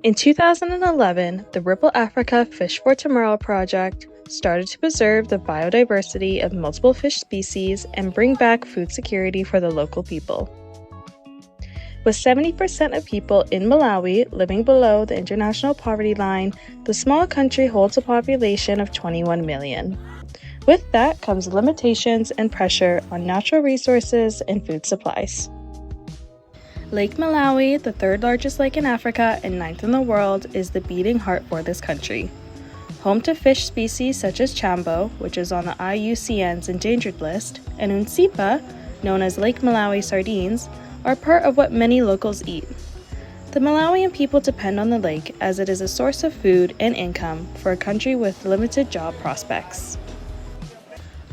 In 2011, the Ripple Africa Fish for Tomorrow project started to preserve the biodiversity of multiple fish species and bring back food security for the local people. With 70% of people in Malawi living below the international poverty line, the small country holds a population of 21 million. With that comes limitations and pressure on natural resources and food supplies. Lake Malawi, the third largest lake in Africa and ninth in the world, is the beating heart for this country. Home to fish species such as chambo, which is on the IUCN's endangered list, and unsipa, known as Lake Malawi sardines, are part of what many locals eat. The Malawian people depend on the lake as it is a source of food and income for a country with limited job prospects.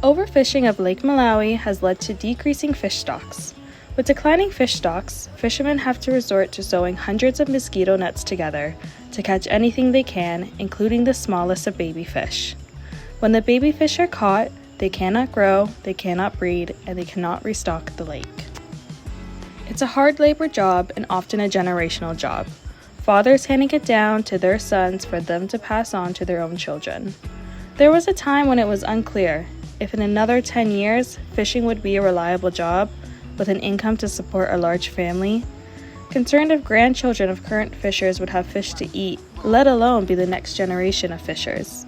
Overfishing of Lake Malawi has led to decreasing fish stocks. With declining fish stocks, fishermen have to resort to sewing hundreds of mosquito nets together to catch anything they can, including the smallest of baby fish. When the baby fish are caught, they cannot grow, they cannot breed, and they cannot restock the lake. It's a hard labor job and often a generational job. Fathers handing it down to their sons for them to pass on to their own children. There was a time when it was unclear if in another 10 years fishing would be a reliable job with an income to support a large family. Concerned if grandchildren of current fishers would have fish to eat, let alone be the next generation of fishers.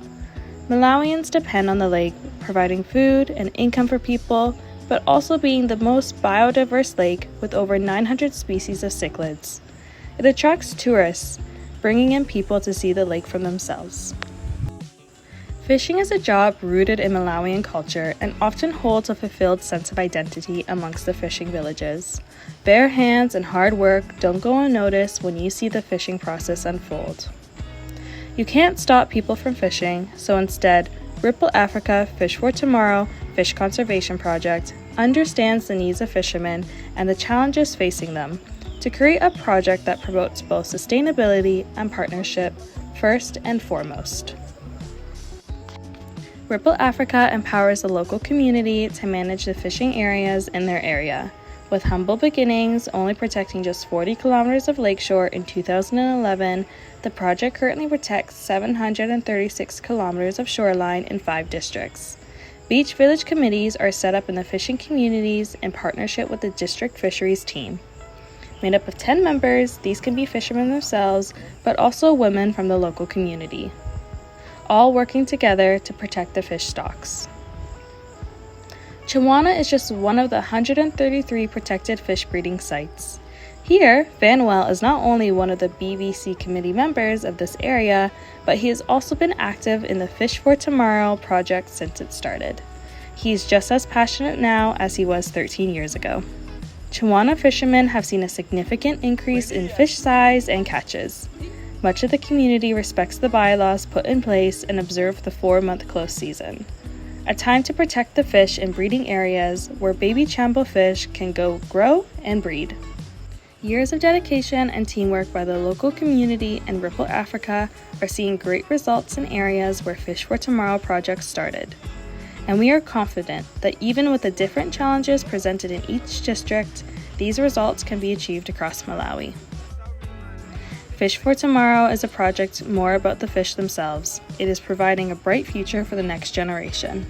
Malawians depend on the lake, providing food and income for people, but also being the most biodiverse lake with over 900 species of cichlids. It attracts tourists, bringing in people to see the lake for themselves. Fishing is a job rooted in Malawian culture and often holds a fulfilled sense of identity amongst the fishing villages. Bare hands and hard work don't go unnoticed when you see the fishing process unfold. You can't stop people from fishing, so instead, Ripple Africa Fish for Tomorrow Fish Conservation Project understands the needs of fishermen and the challenges facing them to create a project that promotes both sustainability and partnership first and foremost. Ripple Africa empowers the local community to manage the fishing areas in their area. With humble beginnings, only protecting just 40 kilometers of lakeshore in 2011, the project currently protects 736 kilometers of shoreline in 5 districts. Beach village committees are set up in the fishing communities in partnership with the district fisheries team. Made up of 10 members, these can be fishermen themselves, but also women from the local community, all working together to protect the fish stocks. Chiwana is just one of the 133 protected fish breeding sites. Here, Vanwell is not only one of the BBC committee members of this area, but he has also been active in the Fish for Tomorrow project since it started. He is just as passionate now as he was 13 years ago. Chiwana fishermen have seen a significant increase in fish size and catches. Much of the community respects the bylaws put in place and observe the 4-month close season, a time to protect the fish in breeding areas where baby chambo fish can go grow and breed. Years of dedication and teamwork by the local community and Ripple Africa are seeing great results in areas where Fish for Tomorrow projects started. And we are confident that even with the different challenges presented in each district, these results can be achieved across Malawi. Fish for Tomorrow is a project more about the fish themselves. It is providing a bright future for the next generation.